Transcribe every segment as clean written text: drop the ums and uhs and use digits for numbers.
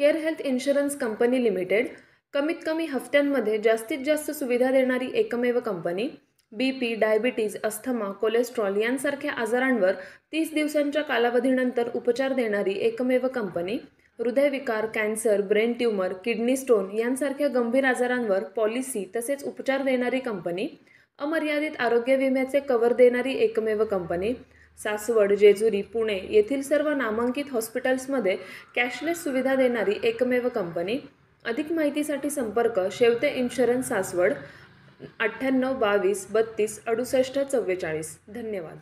Care health insurance company limited कमीत कमी हफ्त्यांमध्ये जास्तीत जास्त सुविधा देणारी एकमेव company. BP, diabetes, asthma, cholesterol यांसारख्या आजारांवर 30 दिवसांच्या कालावधीनंतर उपचार देणारी एकमेव कंपनी. हृदयविकार, cancer, brain tumour, kidney stone यांसारख्या गंभीर आजारांवर पॉलिसी तसेच उपचार देणारी कंपनी. अमर्यादित आरोग्य विम्याचे कव्हर देणारी एकमेव कंपनी. सासवड, जेजुरी, पुणे येथील सर्व नामांकित हॉस्पिटल्समध्ये कॅशलेस सुविधा देणारी एकमेव कंपनी. अधिक माहितीसाठी संपर्क शेवते इन्शुरन्स, सासवड, 98 22 32 68 44. धन्यवाद.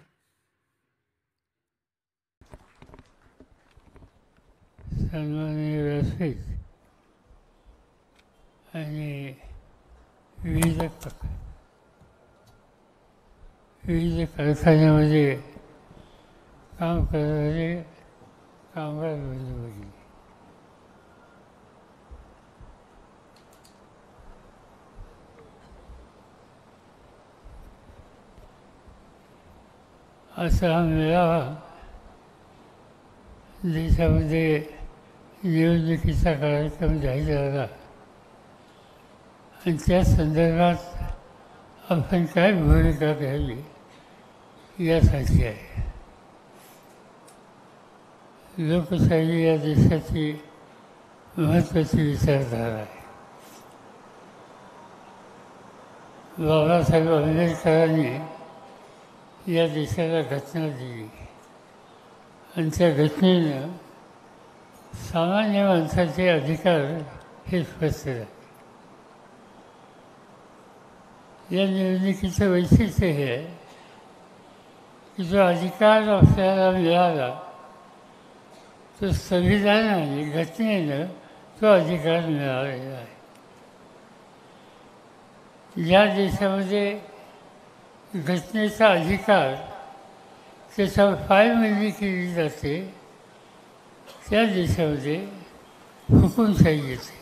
सन्माननीय व्यासपीठ आणि विविध कारखान्यामध्ये काम करणारे कामगार बंधू, असा हा मेळावा देशामध्ये निवडणुकीचा कार्यक्रम जाहीर झाला आणि त्या संदर्भात आपण काय भूमिका घ्यावी यासाठी आहे. लोकशाही या देशाची महत्त्वाची विचारधारा आहे. बाबासाहेब आंबेडकरांनी या देशाला घटना दिली आणि त्या घटनेनं सामान्य माणसाचे अधिकार हे स्पष्ट झाले. या निवडणुकीचं वैशिष्ट्य हे आहे की जो अधिकार आपल्याला मिळाला तो संविधानाने, घटनेनं तो अधिकार मिळालेला आहे. ज्या देशामध्ये घटनेचा अधिकार त्याच्यावर पायमल्ली केली जाते त्या देशामध्ये हुकूमशाही येते.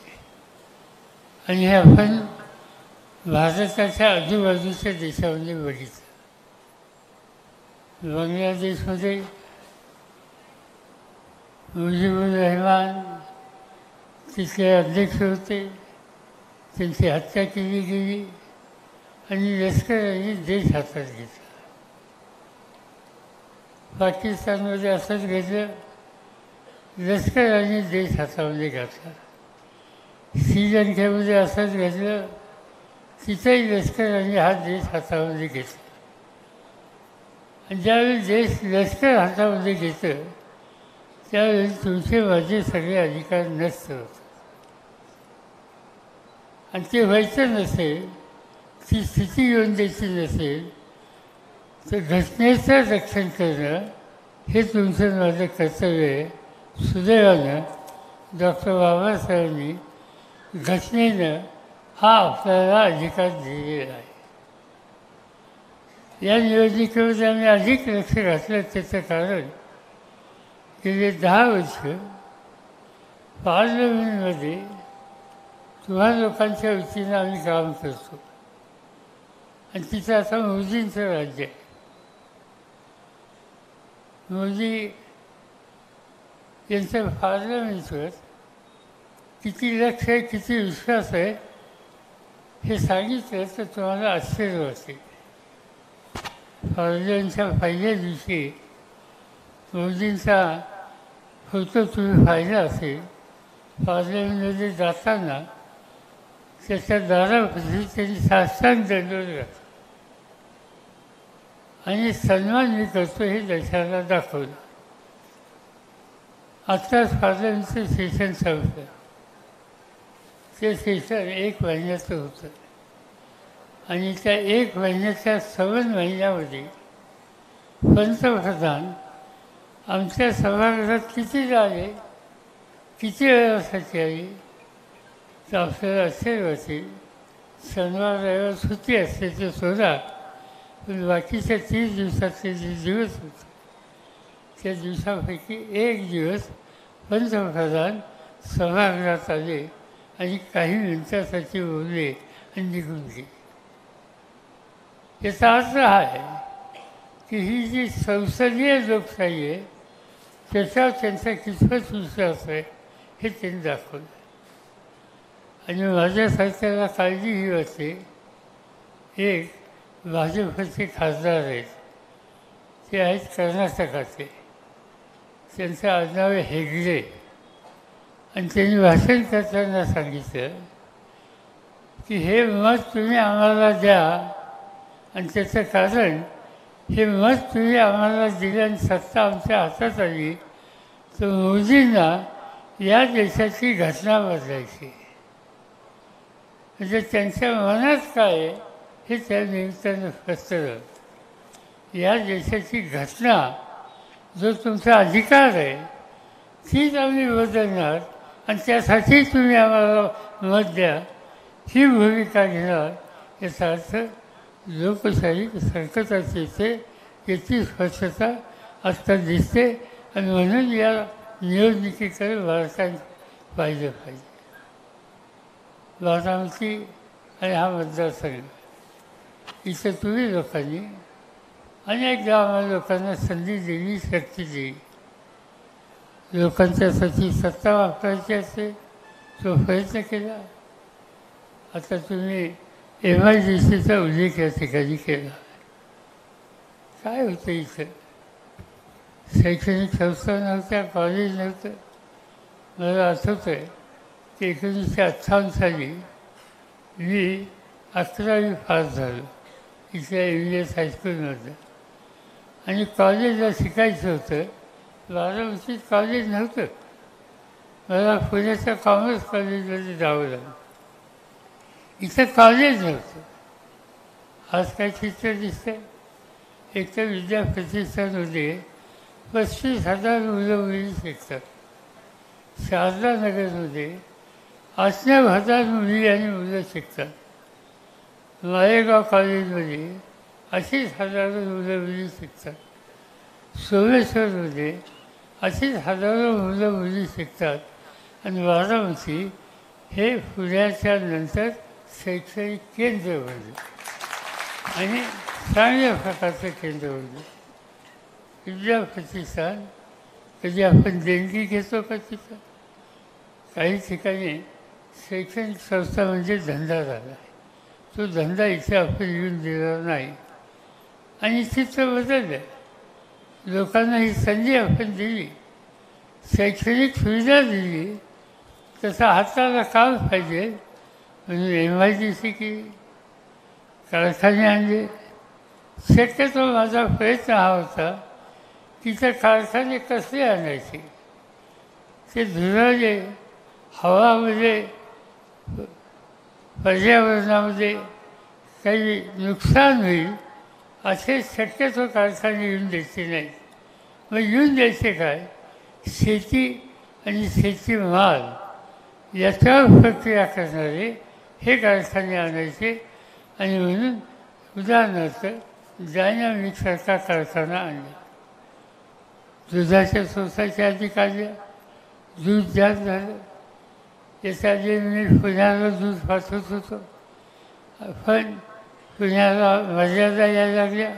आणि हे आपण भारताच्या आजूबाजूच्या देशामध्ये बघितलं. बांगलादेशमध्ये मुजीबुर रहमान तिथले अध्यक्ष होते, त्यांची हत्या केली गेली आणि लष्कराने देश हातात घेतला. पाकिस्तानमध्ये असंच घडलं, लष्कराने देश हातामध्ये घातला. श्रीलंकेमध्ये असंच घडलं, तिथेही लष्कराने हा देश हातामध्ये घेतला. आणि ज्यावेळी देश लष्कर हातामध्ये घेतं त्यावेळी तुमचे माझे सगळे अधिकार नष्ट होतात. आणि ते व्हायचं नसेल, ती स्थिती येऊन द्यायची नसेल तर घटनेचं रक्षण करणं हे तुमचं माझं कर्तव्य आहे. सुदैवानं डॉक्टर बाबासाहेबांनी घटनेनं हा आपल्याला अधिकार दिलेला आहे. या निवडणुकीमध्ये आम्ही अधिक लक्ष घातलं. त्याचं कारण गेले 10 वर्ष पार्लमेंटमध्ये तुम्हा लोकांच्या वतीनं आम्ही काम करतो आणि तिथं आता मोदींचं राज्य आहे. मोदी यांचं पार्लमेंटवर किती लक्ष आहे, किती विश्वास आहे हे सांगितलं तर तुम्हाला आश्चर्य वाटेल. पार्लमेंटच्या पहिल्या दिवशी मोदींचा फोटो तुम्ही पाहिला असेल. पार्लमेंटमध्ये जाताना त्याच्या दारापाशी त्यांनी साष्टांग दंडवत घातला आणि सन्मान मी करतो हे देशाला दाखवलं. आत्ताच पार्लमेंटचं सेशन संपलं. ते सेशन 1 महिन्याचं होतं आणि त्या 1 महिन्याच्या 7 महिन्यामध्ये पंतप्रधान आमच्या सभागृहात किती झाले, किती वेळासाठी आली तर आपल्याला आश्चर्य वाटेल. शनिवार रविवार सुट्टी असते ते सोडा, पण बाकीच्या 30 दिवसाचे जे दिवस होते त्या दिवसापैकी 1 दिवस पंतप्रधान सभागृहात आले आणि काही मिनिटासाठी बोलले आणि निघून गेले. याचा अर्थ हा आहे की ही जी संसदीय लोकशाही आहे त्याच्यावर त्यांचा कितपत विश्वास आहे हे त्यांनी दाखवलं. आणि माझ्यासारख्याला काळजी ही होते, एक भाजपचे खासदार आहेत, ते आहेत कर्नाटकाचे, त्यांचं आडनाव आहे हेगडे. आणि त्यांनी भाषण करताना सांगितलं की हे मत तुम्ही आम्हाला द्या, आणि त्याचं कारण हे मत तुम्ही आम्हाला दिलं आणि सत्ता आमच्या हातात आली तर मोदींना या देशाची घटना बदलायची. म्हणजे त्यांच्या मनात काय आहे हे त्या निमित्तानं फसलं. या देशाची घटना, जो तुमचा अधिकार आहे, तीच आम्ही बदलणार आणि त्यासाठी तुम्ही आम्हाला मत द्या, ही भूमिका घेणार. याचा अर्थ लोकशाही संकटात येते, याची स्पष्टता आत्ता दिसते. आणि म्हणून या निवडणुकीकडे भारताने पाहिलं पाहिजे. बारामती आणि हा मतदारसंघ, इथं तुम्ही लोकांनी अनेकदा आम्हाला लोकांना संधी दिली, शक्ती दिली. लोकांच्यासाठी सत्ता वापरायची असते तो प्रयत्न केला. आता तुम्ही MIDCचा उल्लेख या ठिकाणी केला. काय होतं इथं? शैक्षणिक संस्था नव्हत्या, कॉलेज नव्हतं. मला आठवतं आहे की 1958 साली मी 11वी पास झालो इथल्या MVS हायस्कूलमधलं. आणि कॉलेजला शिकायचं होतं. बारामतीत कॉलेज नव्हतं. मला पुण्याच्या कॉमर्स कॉलेजमध्ये जावं लागलं. इथं कॉलेज नव्हतं. आज काय चित्र दिसतंय? एक तर विद्याप्रतिष्ठानमध्ये 35,000 मुलं मुली शिकतात. शारदा नगरमध्ये 8,000 मुली आणि मुलं शिकतात. मालेगाव कॉलेजमध्ये 80,000 मुलं मुली शिकतात. सोमेश्वरमध्ये 80,000 मुलं मुली शिकतात. आणि बारामती हे पुण्याच्या नंतर शैक्षणिक केंद्र बनलं आणि चांगल्या प्रकारचं केंद्र बनलं. विद्याप्रतिष्ठान, कधी आपण देणगी घेतो का तिथं? काही ठिकाणी शैक्षणिक संस्था म्हणजे धंदा झाला आहे. तो धंदा इथे आपण येऊन दिला नाही आणि चित्र बदललं. लोकांना ही संधी आपण दिली, शैक्षणिक सुविधा दिली, तसं हाताला काम पाहिजे म्हणून MIDC केली, कारखाने आणले. शक्यतो माझा प्रयत्न हा होता की ते कारखाने कसले आणायचे, ते धुराले, हवामध्ये, पर्यावरणामध्ये काही नुकसान होईल असे शक्यतो कारखाने येऊन द्यायचे नाही. मग येऊन द्यायचे काय? शेती आणि शेतीमाल याच्यावर प्रक्रिया करणारे हे कारखाने आणायचे. आणि म्हणून उदाहरणार्थ डायनामिकसारखा कारखाना आणला. दुधाच्या सोसायट्या आधी काढल्या, दूध जास्त झालं. याच्या आधी मी पुण्याला दूध पाठवत होतो, पण पुण्याला मर्यादा यायला लागल्या.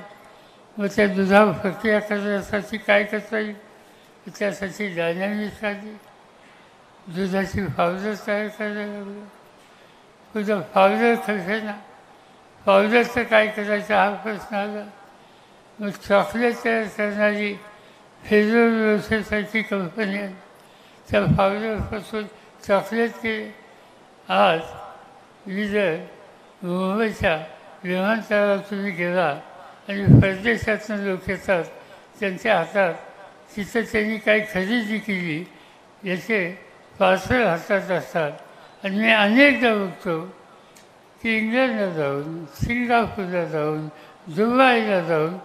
मग त्या दुधावर प्रक्रिया करण्यासाठी काय करता येईल, त्यासाठी डायनामिक्स काढली. दुधाची पावडर तयार करायला लागलो. पुन्हा पावडर कशाना, पावडरचं काय करायचं हा प्रश्न आला. मग चॉकलेट तयार करणारी फेरोसारखी कंपनी आहे, त्या पावडरपासून चॉकलेट केले. आज मी जर मुंबईच्या विमानतळावर तुम्ही गेला आणि परदेशातून लोक येतात, त्यांच्या हातात तिथं त्यांनी काही खरेदी केली याचे पार्सल हातात असतात. आणि मी अनेकदा बघतो की इंग्लंडला जाऊन, सिंगापूरला जाऊन, दुबईला जाऊन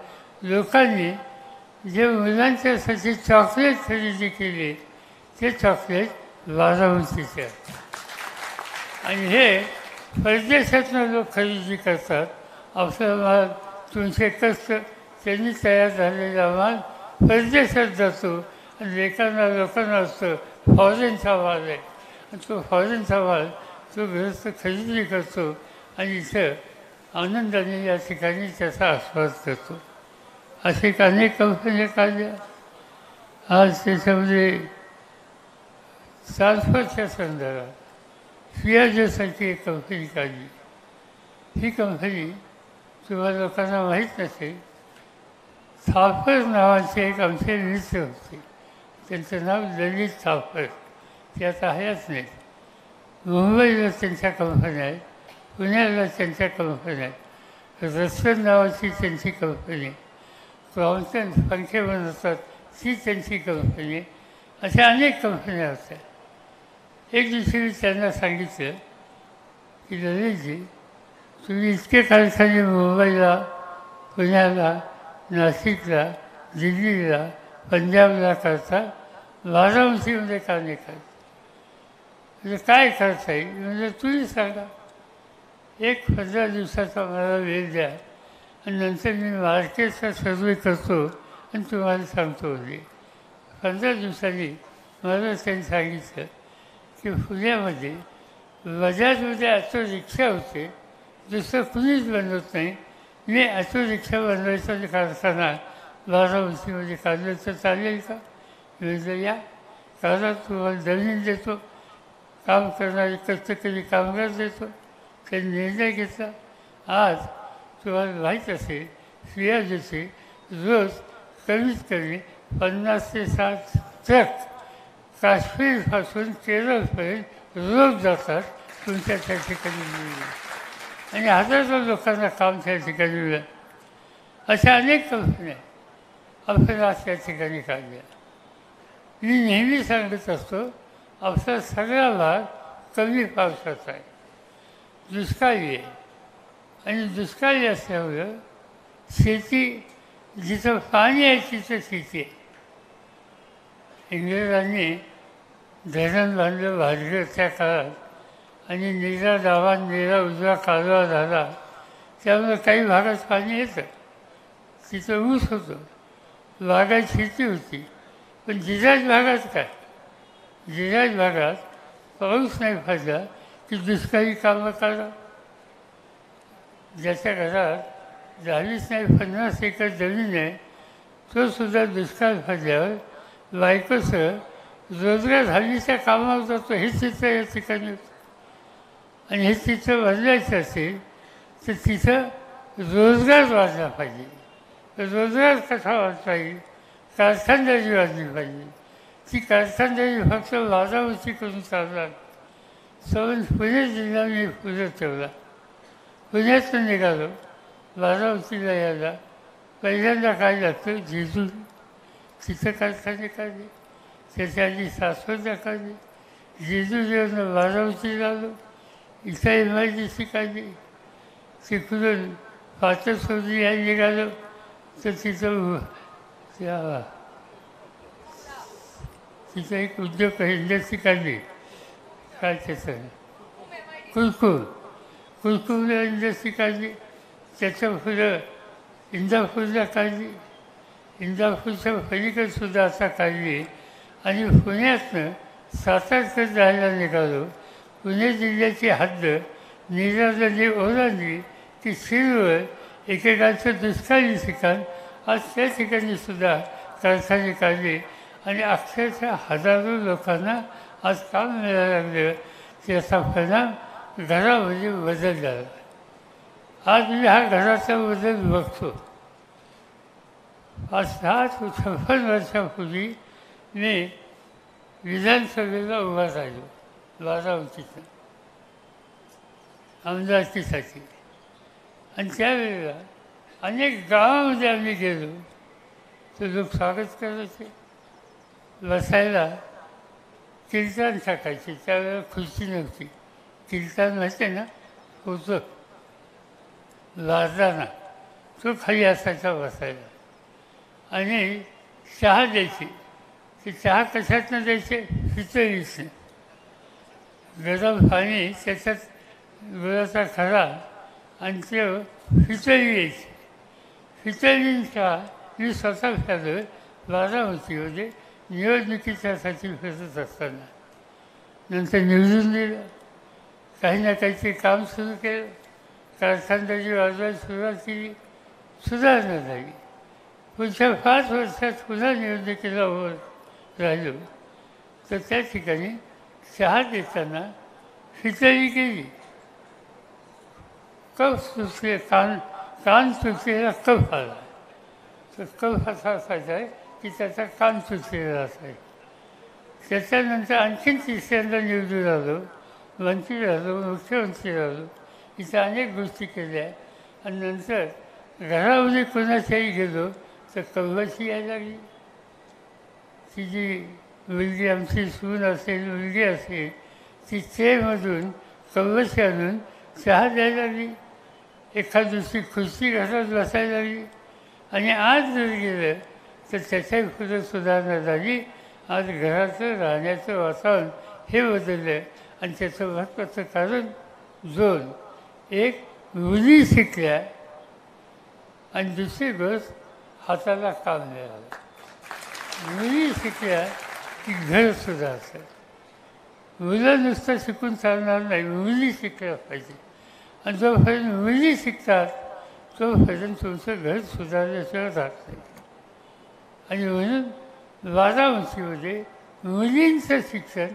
लोकांनी जे मुलांच्यासाठी चॉकलेट खरेदी केले ते चॉकलेट बारामतीचे आहेत. आणि हे परदेशातून लोक खरेदी करतात. आपला माल, तुमचे कष्ट, त्यांनी तयार झालेला माल परदेशात जातो आणि लोकांना असतं फॉरेनचा माल आहे. आणि तो फॉरेनचा माल तो गृहस्थ खरेदी करतो आणि इथं आनंदाने या ठिकाणी त्याचा आस्वाद करतो. असे अनेक कंपन्या काढल्या. आज त्याच्यामध्ये ट्रान्सफरच्या संदर्भात सियाजोसारखी एक कंपनी काढली. ही कंपनी तुम्हाला लोकांना माहीत नसेल, थापर नावाचे एक आमचे मित्र होते, त्यांचं नाव ललित थापर, ते आता आहेच नाहीत. मुंबईला त्यांच्या कंपन्या आहेत, पुण्याला त्यांच्या कंपन्या आहेत, रसन नावाची त्यांची कंपनी, क्रॉम्प्टन पंखे बनवतात ती त्यांची कंपनी, अशा अनेक कंपन्या होत्या. एक दिवशी मी त्यांना सांगितलं की ललितजी, तुम्ही इतके कारखाने मुंबईला, पुण्याला, नाशिकला, दिल्लीला, पंजाबला करता, बारामतीमध्ये का नाही करता? म्हणजे काय करता येईल? म्हणजे तुम्ही सांगा. एक 15 दिवसाचा मला वेळ द्या आणि नंतर मी मार्केटचा सर्वे करतो आणि तुम्हाला सांगतो. म्हणजे 15 दिवसांनी मला त्यांनी सांगितलं की पुण्यामध्ये बजाजमध्ये ऑटो रिक्षा होते, दुसरं कुणीच बनवत नाही. मी ऑटो रिक्षा बनवायचा कारखाना बारामतीमध्ये काढलं तर चालेल का? म्हणजे या कारण तुम्हाला जमीन देतो, काम करणारे कष्टकरी कामगार देतो. त्यांनी निर्णय घेतला. आज तुम्हाला माहीत असेल, सियाजोचे रोज कमीत कमी 50 ते 60 ट्रक काश्मीरपासून केरळपर्यंत रोज जातात तुमच्या त्या ठिकाणी मिळून, आणि हजारो लोकांना काम त्या ठिकाणी मिळेल. अशा अनेक कंपन्या आपण आज त्या ठिकाणी काढल्या. मी नेहमी सांगत असतो, आपला सगळा भाग कमी पावसाचा आहे, दुष्काळी आहे. आणि दुष्काळी असल्यामुळं शेती, जिथं पाणी आहे तिथं शेती आहे. इंग्रजांनी धरण बांधलं भाजगरच्या काळात आणि नीरा डावा नीरा उजवा कालवा झाला, त्यामुळे काही भागात पाणी येतं, तिथं ऊस होतं, बागायत शेती होती. पण जिल्ह्यात भागात काय, जिल्ह्यात भागात पाऊस नाही पडला की दुष्काळी कामं करा. ज्याच्या घरात 40 नाही 50 एकर जमीन आहे, तो सुद्धा दुष्काळ पडल्यावर बायकोसह रोजगार हल्लीच्या कामावर जातो. हे चित्र या ठिकाणी होतं. आणि हे चित्र बदलायचं असेल तर तिथं रोजगार वाढला पाहिजे. रोजगार कसा वाढता येईल? कारखानदारी वाढली पाहिजे. ती कारखानदारी फक्त बाजावरती करून चालणार. पुणे जिल्हा मी पुढे ठेवला. पुण्यातून निघालो बारामतीला यायला. पहिल्यांदा काय लागतं, जेजूर, तिथं कारखाने काढले. त्याच्या आधी सासवडला काढले. जेजूर येऊन बारामतीला आलो, इथं MIDC काढली. तिकडून पाचसोडी या निघालो तर तिथं एक उद्योग इंडस्ट्री काढली. काय त्याचं कुरकुर इंडस्ट्री काढली. त्याच्या पुढं इंदापूरला काढली. इंदापूरच्या पलीकडसुद्धा आता काढली. आणि पुण्यातनं सातारकडे जायला निघालो. पुणे जिल्ह्याची हद्द नीरा नदी ओलांडली की शिरवळ, एकेकाचं दुष्काळी ठिकाण, आज त्या ठिकाणी सुद्धा कारखाने काढले. आणि अक्षरशः हजारो लोकांना आज काम मिळायला लागलं. त्याचा परिणाम घरामध्ये बदल झाला. आज मी हा घराचा बदल बघतो. आज 56 वर्षापूर्वी मी विधानसभेला उभा राहिलो बारामतीतून आमदारकीसाठी. आणि त्यावेळेला अनेक गावामध्ये आम्ही गेलो तर लोक स्वागत करायचे. बसायला कीर्तन टाकायचे. त्यावेळेला खुर्ची नव्हती. कीर्तन माहिती ना, होतं लाजताना, तो खाली असायचा बसायला. आणि चहा द्यायची. ते चहा कशातनं द्यायचे? पितळीतनं. गरम पाणी, त्याच्यात गुळाचा खरा आणि ते पितळी यायची. पितळींचा मी स्वतः प्यालो बारामतीमध्ये निवडणुकीच्यासाठी फिरत असताना. नंतर निवडून दिलं. काही ना काहीतरी काम सुरू केलं. कारखानदारी वाजवायला सुरुवात केली. सुधारणा झाली. पुढच्या 5 वर्षात पुन्हा निवडणुकीला उभं राहिलो तर त्या ठिकाणी चहा देताना खिचडी केली, कप सुचले, कान सुचलेला कप आला. तर कप असा असायचा आहे की त्याचा कान सुचलेला असायचा. त्याच्यानंतर आणखीन तिसऱ्यांदा निवडून आलो, मंत्री झालो, मुख्यमंत्री झालो, इथं अनेक गोष्टी केल्या. आणि नंतर घरामध्ये कोणाच्याही गेलो तर कव्वाची यायला लागली. ती जी मुलगी आमची सून असेल, मुलगी असेल, ती चेमधून कव्वाची आणून चहा द्यायला लागली. एखाद दुसरी खुर्ची घरात बसायला लागली. आणि आज जर गेलं तर त्याच्याही पुढे सुधारणा झाली. आज घराचं राहण्याचं वातावरण हे बदललं. आणि त्याचं महत्त्वाचं कारण दोन, एक मुली शिकल्या आणि दुसरी गोष्ट हाताला काम मिळालं. मुली शिकल्या की घर सुधारतं. मुलं नुसतं शिकून चालणार नाही, मुली शिकल्या पाहिजे. आणि जोपर्यंत मुली शिकतात तोपर्यंत तुमचं घर सुधारल्याशिवाय राहत नाही. आणि म्हणून बारामतीमध्ये मुलींचं शिक्षण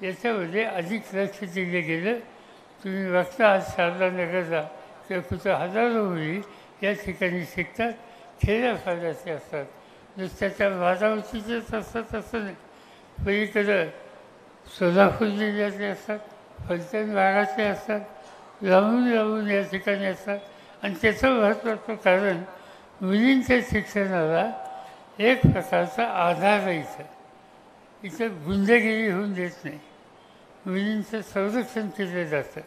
याच्यामध्ये अधिक लक्ष दिलं गेलं. तुम्ही बघता आज शारदा नगरला किंवा कुठं हजारो मुली या ठिकाणी शिकतात. खेड्यापाड्याचे असतात, नुसत्याच्या बारामतीचेच असतात असं नाही. पलीकडं सोलापूर जिल्ह्याचे असतात, फलटण भागाचे असतात, लांबून लांबून या ठिकाणी असतात. आणि त्याचं महत्त्वाचं कारण मुलींच्या शिक्षणाला एक प्रकारचा आधार आहे. इथं गुंडगिरी होऊन देत नाही, मुलींचं संरक्षण केलं जातं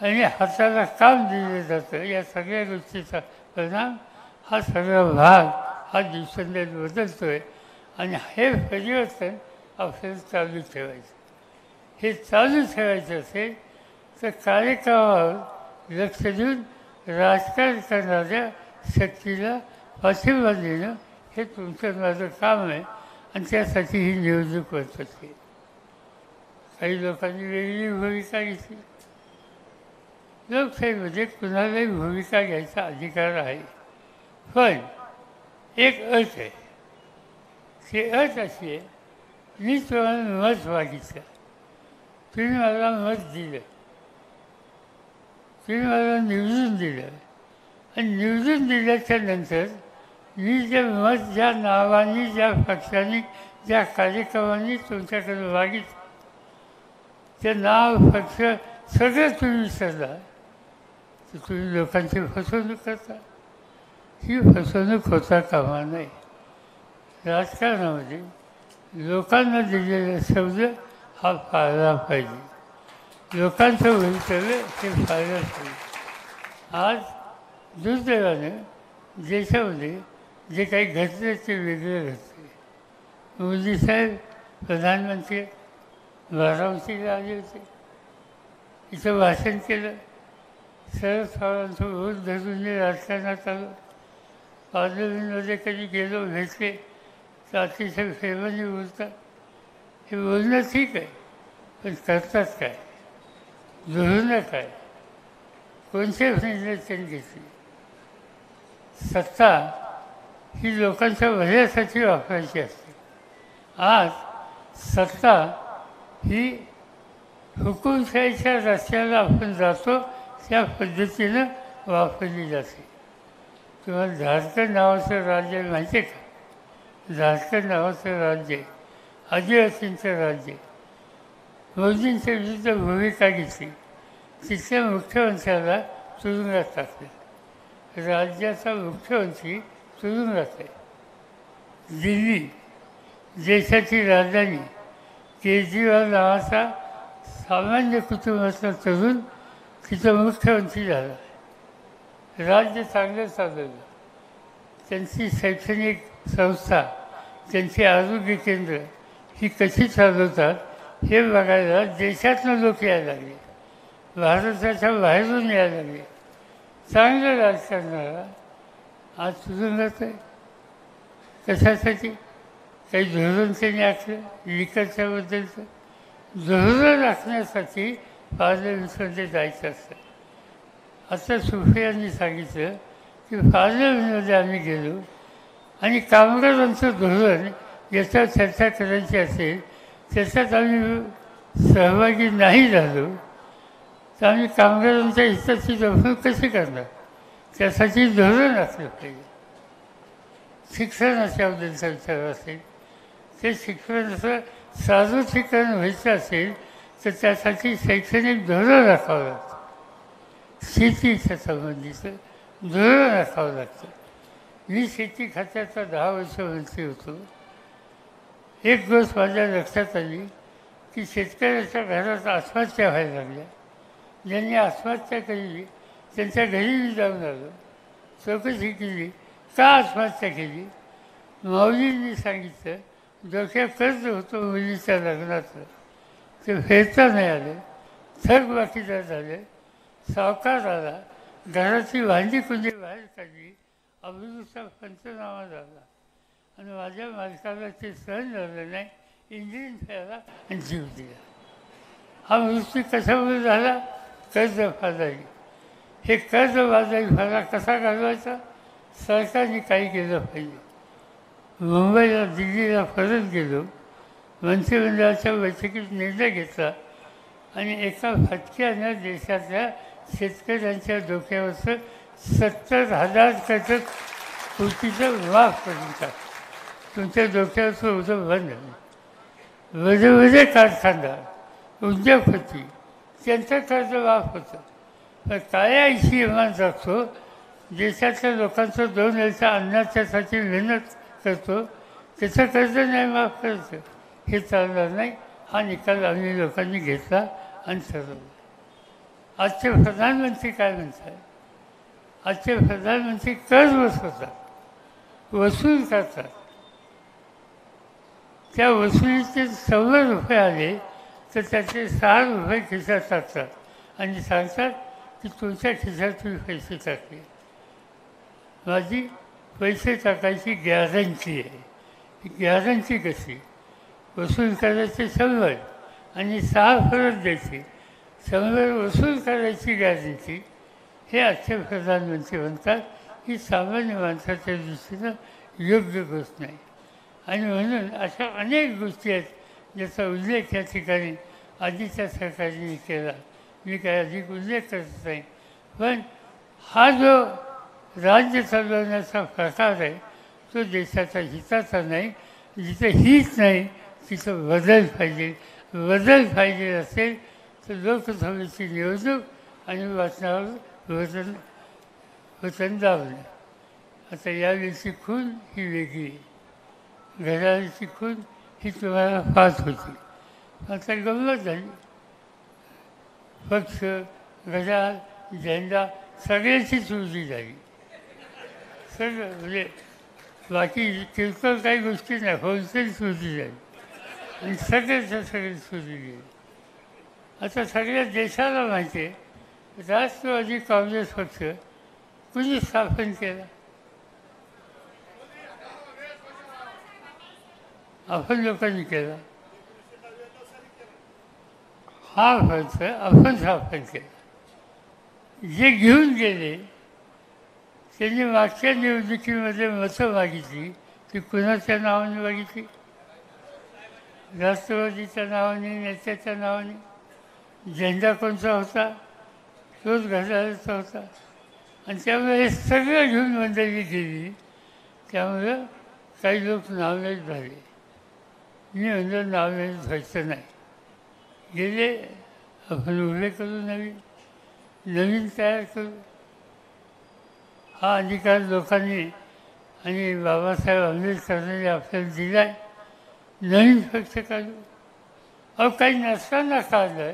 आणि हाताला काम दिलं जातं. या सगळ्या गोष्टीचा परिणाम हा सगळा भाग हा दिवसेंदिवस बदलतो आहे. आणि हे परिवर्तन आपल्याला चालू ठेवायचं. हे चालू ठेवायचं असेल तर कार्यक्रमावर लक्ष देऊन राजकारण करणाऱ्या शक्तीला पाठिंबा देणं हे तुमचं माझं काम आहे. आणि त्यासाठी ही निवडणूक होत असते. काही लोकांनी वेगळी भूमिका घेतली. लोकशाहीमध्ये कुणालाही भूमिका घ्यायचा अधिकार आहे. पण एक अट आहे. ती अट अशी आहे, मी तुम्हाला मत मागितलं, तुम्ही मला मत दिलं, तुम्ही मला निवडून दिलं. आणि निवडून दिल्याच्या नंतर मी जे मत ज्या नावाने, ज्या पक्षाने, ज्या कार्यक्रमांनी तुमच्याकडे मागितलं, ते नाव, पक्ष सगळं तुम्ही विसरला तर तुम्ही लोकांची फसवणूक करता. ही फसवणूक होता कामा नये. राजकारणामध्ये लोकांना दिलेला शब्द हा पाळला पाहिजे. लोकांचं भवितव्य ते पाळलं पाहिजे. आज दुर्दैवानं देशामध्ये जे काही घडतं ते वेगळं घडतं. मोदीसाहेब प्रधानमंत्री बारामतीला आले होते, इथं भाषण केलं. शरद पवारांचं ओठ धरून मी राजकारणात आलो. पार्लमेंटमध्ये कधी गेलो, भेटले तर अतिशय प्रेमाने बोलतात. हे बोलणं ठीक आहे, पण करतात काय, धोरणं काय, कोणते निर्णय त्यांनी घेतले. सत्ता ही लोकांच्या भल्यासाठी वापरायची असते. आज सत्ता ही हुकुमशाहीच्या रस्त्याला आपण जातो त्या पद्धतीनं वापरली जाते. तुम्हाला झारखंड नावाचं राज्य माहिती आहे का? झारखंड नावाचं राज्य आदिवासींचं राज्य. मोदींच्या विरुद्ध भूमिका घेतली, तिथल्या मुख्यमंत्र्याला तुरुंगात टाकलं. राज्याचा मुख्यमंत्री तुरुंगात आहे. दिल्ली देशाची राजधानी, केजरीवाल नावाचा सामान्य कुटुंबातला तरुण तिथं मुख्यमंत्री झाला. राज्य चांगलं चालवलं. त्यांची शैक्षणिक संस्था, त्यांची आरोग्य केंद्र ही कशी चालवतात हे बघायला देशातनं लोक यायला लागले, भारताच्या बाहेरून यायला लागले. चांगलं राजकारणाला आज तुरुंगात आहे. कशासाठी? काही धोरण त्यांनी आखलं लिकरच्या बद्दलचं. धोरण राखण्यासाठी पार्लमेंटमध्ये जायचं असतं. आता सुप्रियांनी सांगितलं की पार्लमेंटमध्ये आम्ही गेलो आणि कामगारांचं धोरण याच्यावर चर्चा करायची असेल त्याच्यात आम्ही सहभागी नाही झालो तर आम्ही कामगारांच्या हिताची जपणूक कशी करणार? त्यासाठी धोरण असलं पाहिजे. शिक्षणाच्याबद्दलचा विचार असेल, ते शिक्षणाचं सार्वत्रिकरण व्हायचं असेल तर त्यासाठी शैक्षणिक धोरण राखावं लागतं. शेतीच्या संबंधीचं धोरण राखावं लागतं. मी शेती खात्याचा 10 वर्ष मंत्री होतो. एक गोष्ट माझ्या लक्षात आली की शेतकऱ्याच्या घरात आत्महत्या व्हायला लागल्या. ज्यांनी आत्महत्या केली त्यांच्या घरी मी जाऊन आलो, चौकशी केली, का आत्महत्या केली? माऊलींनी सांगितलं, डोक्यात कर्ज होतं मुलीच्या लग्नाचं, ते फेरता नाही आलं, थकबाकीदार झाले, सावकार आला, घराची भांडी कुंडी बाहेर काढली, अभिरुचा पंचनामा झाला आणि माझ्या मालकाला ते सहन झालं नाही, इंजिन फेरला आणि जीव दिला. हा मृत्यू कशामुळे झाला? कर्जबाजारी. हे कर्जबाजारी फरा कसा घालवायचा? सरकारने काही केलं पाहिजे. मुंबईला दिल्लीला परत गेलो, मंत्रिमंडळाच्या बैठकीत निर्णय घेतला आणि एका फटक्यानं देशातल्या शेतकऱ्यांच्या डोक्यावरचं 70,000 कोटीचं माफ करून टाक. तुमच्या डोक्यावरचं उदं बंद. वेगवेगळे कारखानदार, उद्योगपती, त्यांचं कर्ज माफ होतं. पण काळ्या ऐशी इमान जगतो, देशातल्या लोकांचं 2 वेळच्या अन्नाच्यासाठी मेहनत करतो, त्याचं कर्ज नाही माफ करायचं. हे चालणार नाही. हा निकाल आम्ही लोकांनी घेतला आणि ठरवलं. आजचे प्रधानमंत्री काय म्हणतात? आजचे प्रधानमंत्री कर्ज बसवतात, वसूल करतात. त्या वसुलीचे 100 रुपये आले तर त्याचे 6 रुपये खिशात टाकतात आणि सांगतात की तुमच्या खिशात तुम्ही पैसे टाकले. माझी पैसे टाकायची गॅरंटी आहे. गॅरंटी कशी? वसूल करायचे 100 आणि 6 परत द्यायचे. 100 वसूल करायची गॅरंटी. हे आजचे प्रधानमंत्री म्हणतात. ही सामान्य माणसाच्या दृष्टीनं योग्य गोष्ट नाही. आणि म्हणून अशा अनेक गोष्टी आहेत ज्याचा उल्लेख या ठिकाणी आधीच्या सरकारने केला. मी काय अधिक उल्लेख करत नाही. पण हा जो राज्य चालवण्याचा प्रकार आहे तो देशाच्या हिताचा नाही. जिथं हित नाही तिथं बदल पाहिजे. बदल पाहिजे असेल तर लोकसभेची निवडणूक आणि वाचनावर वचन दाबणं. आता यावेळीची खून ही वेगळी आहे. घड्याळाची खून ही तुम्हाला पाहत होती. आता गंमत झाली. पक्ष, घड्याळ, झेंडा सगळ्याची चोरी झाली. सगळं म्हणजे बाकी किरकोळ काही गोष्टी नाही, होलसेल चोरी झाली आणि सगळ्याच्या सगळी चोरी गेली. आता सगळ्या देशाला माहिती आहे राष्ट्रवादी काँग्रेस पक्ष कुणी स्थापन केला? आपण लोकांनी केला. हा पक्ष आपण स्थापन केला. जे घेऊन गेले त्यांनी मागच्या निवडणुकीमध्ये मतं मागितली ती कुणाच्या नावाने मागितली? राष्ट्रवादीच्या नावाने, नेत्याच्या नावाने. झेंडा कोणता होता? तोच घड्याळाचा होता. आणि त्यामुळे हे सगळं घेऊन मंडळी गेली. त्यामुळं काही लोक नावलेच झाले. मी म्हणलं नावलेच व्हायचं नाही. गेले, आपण उभे करू, नवीन तयार करू. हा अधिकार लोकांनी आणि बाबासाहेब आंबेडकरांनी आपल्याला दिला आहे. नवीन पक्ष काढू. अहो काही नसताना काढलं आहे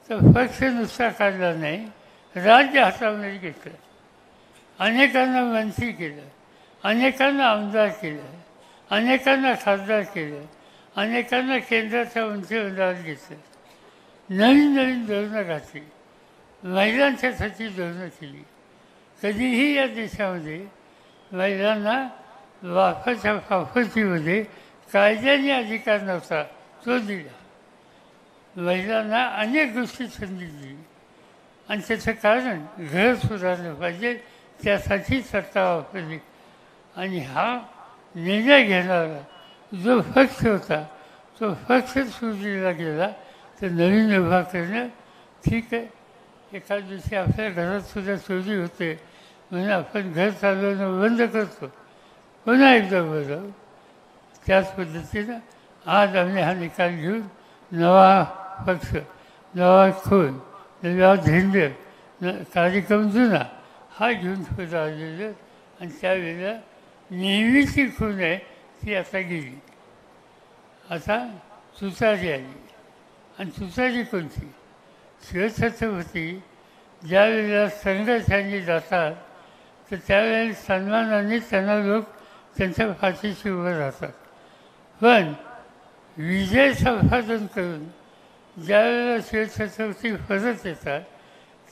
तर पक्ष नुसता काढला नाही, राज्य हातामध्ये घेतलं. अनेकांना मंत्री केलं, अनेकांना आमदार केलं, अनेकांना खासदार केलं, अनेकांना केंद्राच्या मंत्रिमंडळात घेतलं. नवीन नवीन धोरणं घातली. महिलांच्यासाठी धोरणं केली. कधीही या देशामध्ये महिलांना वाफाच्या प्रॉपर्टीमध्ये कायद्याने अधिकार नव्हता, तो दिला. महिलांना अनेक गोष्टी संधी दिली आणि त्याचं कारण घर सुधारलं पाहिजे, त्यासाठी सत्ता वापरली. आणि हा निर्णय घेणारा जो पक्ष होता तो पक्ष सुटलेला गेला तर नवीन उभा करणं ठीक आहे. एखाद दिवशी आपल्या घरात सुद्धा चोरी होते म्हणून आपण घर चालवणं बंद करतो, पुन्हा एकदा बघावं. त्याच पद्धतीनं आज आम्ही हा निकाल घेऊन नवा पक्ष, नवा खून, नवा झेंडे, कार्यक्रम जुना हा घेऊन पुढे आलेलं. आणि त्यावेळेला नेहमीची खून आहे ती आता गेली. आता तुतारी आली. आणि तुतारी कोणती? शिवछत्रपती ज्या वेळेला संघर्षांनी जातात तर त्यावेळेला सन्मानाने त्यांना लोक त्यांच्या फाशीशी उभं राहतात. पण विजय संपादन करून ज्या वेळेला शिवछत्रपती परत येतात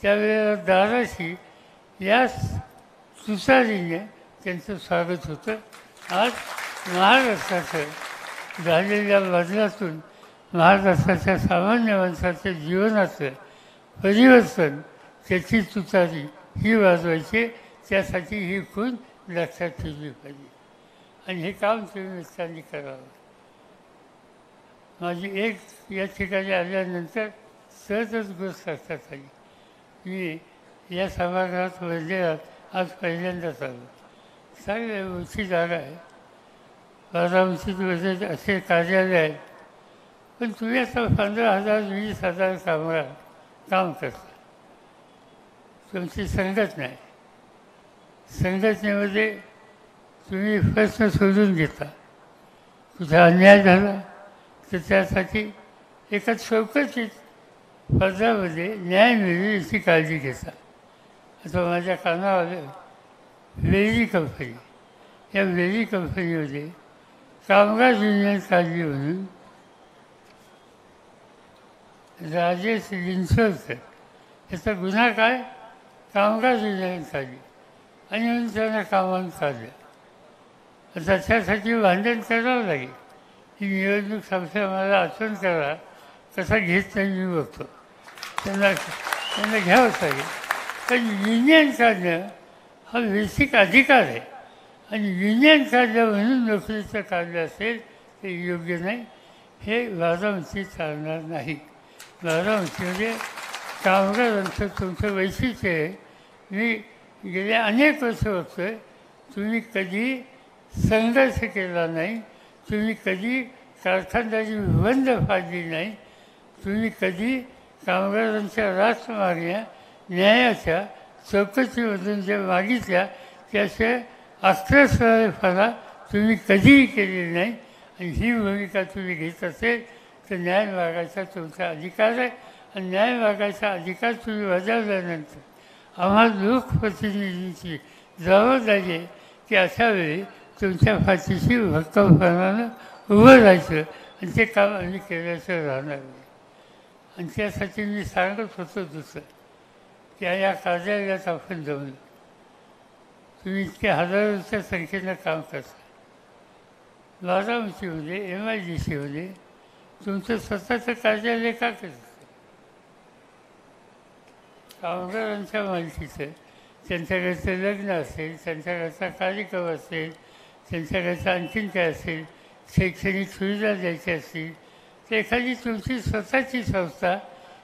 त्यावेळेला दाराशी या तुतारीने त्यांचं स्वागत होतं. आज महाराष्ट्राचं झालेल्या बदलातून महाराष्ट्राच्या सामान्य माणसाच्या जीवनाचं परिवर्तन त्याची तुतारी ही वाजवायची. त्यासाठी ही खून लक्षात ठेवली पाहिजे आणि हे काम तुम्ही निष्ठाने करावं. माझी एक या ठिकाणी आल्यानंतर सहजच गोष्ट लक्षात आली. मी या सभागृहात वर्धेत आज पहिल्यांदाच आलो. चांगली मोठी जागा आहे, 12 वर्षात असे कार्यालय आहेत. पण तुम्ही आता 15,000 20,000 कामगार काम करता. तुमची संघटना आहे. संघटनेमध्ये तुम्ही प्रश्न सोडून घेता. कुठे अन्याय झाला तर त्यासाठी एका चौकटीत पदामध्ये न्याय मिळेल याची काळजी घेता. आता माझ्या कानावर वेरी कंपनी, या वेरी कंपनीमध्ये कामगार युनियन काढली म्हणून राजेश लिंचोलकर याचा गुन्हा काय? कामगार युनियन काढली आणि म्हणून त्यांना कामावून काढलं. आता त्यासाठी भांडण करावं लागेल. ही निवडणूक संपल्या मला आठवण करा, कसा घेत नाही मी बघतो. त्यांना घ्यावंच लागेल. पण युनियन काढणं हा बेसिक अधिकार आहे आणि युनियन काढलं म्हणून नोकरीचं काढलं असेल ते योग्य नाही. हे बारामती चालणार नाही. बारामतीमध्ये कामगारांचं तुमचं वैशिष्ट्य आहे. मी गेल्या अनेक वर्ष बघतो आहे तुम्ही कधी संघर्ष केला नाही, तुम्ही कधी कारखानदारी बंद पाडली नाही, तुम्ही कधी कामगारांच्या रास्त मागण्या न्यायाच्या चौकशीमधून ज्या मागितल्या त्याच्या अक्षरशःपणा तुम्ही कधीही केलेली नाही. आणि ही भूमिका तुम्ही घेत असेल तर न्याय मागायचा तुमचा अधिकार आहे. आणि न्याय मागायचा अधिकार तुम्ही बजावल्यानंतर आम्हाला लोकप्रतिनिधींची जबाबदारी आहे की अशा वेळी तुमच्या फाशीशी भक्कमपणानं उभं राहायचं. आणि ते काम आम्ही केल्याचं राहणार नाही. आणि त्यासाठी मी सांगत होतो दुसरं की या कार्यालयात आपण जमलं. तुम्ही इतक्या हजारोच्या संख्येनं काम करता. बारामतीमध्ये MIDCमध्ये तुमचं स्वतःचं कार्यालय का करतं? कामगारांच्या मालकीचं, त्यांच्याकडचं लग्न असेल, त्यांच्याकडचा कार्यक्रम असेल, त्यांच्याकडचं आणखीन काय असेल, शैक्षणिक सुविधा द्यायची असतील तर एखादी तुमची स्वतःची संस्था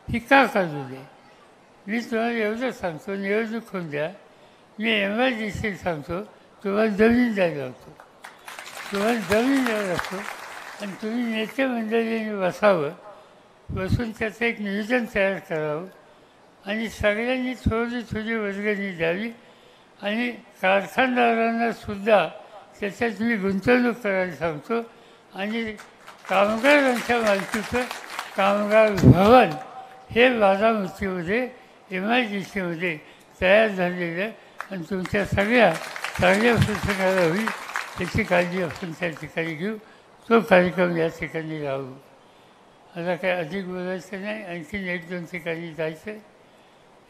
ही का काढू दे? मी तुम्हाला एवढं सांगतो, निवडणूक होऊन द्या. मी MIDC सांगतो तुम्हाला जमीन द्यायला होतो, तुम्हाला जमीन द्यायला असतो आणि तुम्ही नेते मंडळीने बसावं, बसून त्याचं एक नियोजन तयार करावं आणि सगळ्यांनी थोडी थोडी वर्गणी द्यावी आणि कारखानदारांना सुद्धा त्याच्यात मी गुंतवणूक करायला सांगतो. आणि कामगारांच्या मालकीचं कामगार भवन हे बारामतीमध्ये MIDCमध्ये तयार झालेलं आणि तुमच्या सगळ्या चांगल्या पुस्तकाला होईल त्याची काळजी आपण त्या ठिकाणी घेऊ. तो कार्यक्रम या ठिकाणी राहू. आता काय अधिक बोलायचं नाही, आणखीन 1-2 ठिकाणी जायचं.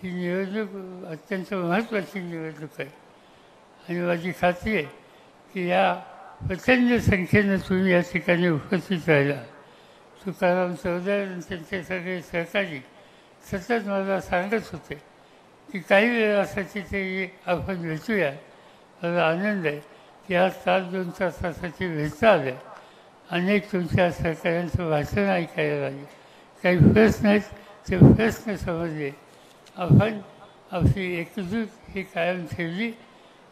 ही निवडणूक अत्यंत महत्त्वाची निवडणूक आहे आणि माझी खात्री आहे की या प्रचंड संख्येनं तुम्ही या ठिकाणी उपस्थित राहिला. तुकाराम चौधरी आणि त्यांचे सगळे सहकारी सतत मला सांगत होते की काही वेळासाठी ते आपण भेटूया. मला आनंद आहे की आज 2 तासासाठी भेटता आलं. अनेक तुमच्या सहकाऱ्यांचं भाषण ऐकायला लागले. काही प्रश्न आहेत, ते प्रश्न समजले. आपण आपली एकजूट ही कायम ठेवली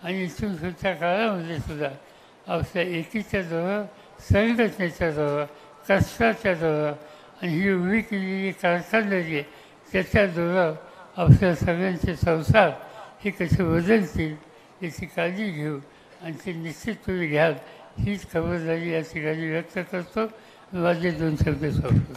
आणि इथून पुढच्या काळामध्ये सुद्धा आपल्या एकीच्या जोरावर, संघटनेच्या जोरावर, कष्टाच्या जोरावर आणि ही उभी केलेली कारखानदारी आहे त्याच्या जोरावर आपल्या सगळ्यांचे संसार हे कसे बदलतील याची काळजी घेऊ आणि ते निश्चित तुम्ही घ्याल हीच खबरदारी या ठिकाणी व्यक्त करतो. माझे 2 शब्द संपतो.